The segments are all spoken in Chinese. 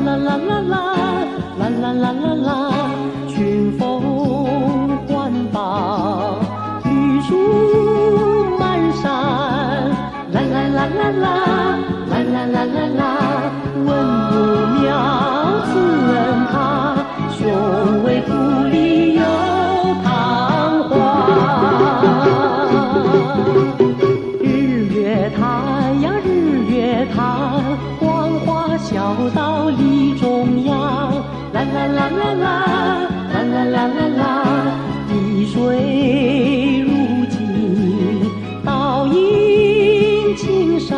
啦啦啦啦，啦啦啦啦啦，群峰环抱，绿树满山，啦啦啦啦啦，啦啦啦啦啦，文武庙自人塔，雄伟富丽又堂皇。日月潭呀日月潭，光华小道立中央，啦啦啦啦啦，啦啦啦啦啦，滴水如镜，倒映青山，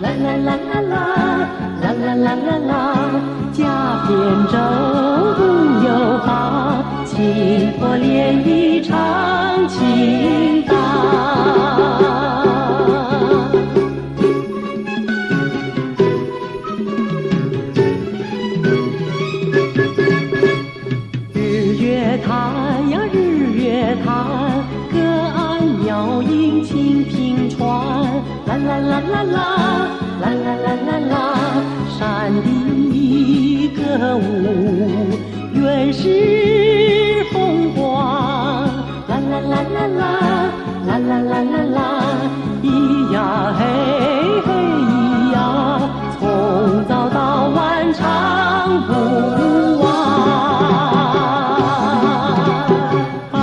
啦啦啦啦啦，啦啦啦啦啦，甲扁舟不由法，清波涟漪唱情答。日月潭呀日月潭，隔岸鸟影轻平川，啦啦啦啦啦，啦啦啦啦啦，山里歌舞原是风光，啦啦啦啦啦，啦啦啦啦啦，咿呀嘿嘿咿呀，从早到晚唱不完。啊。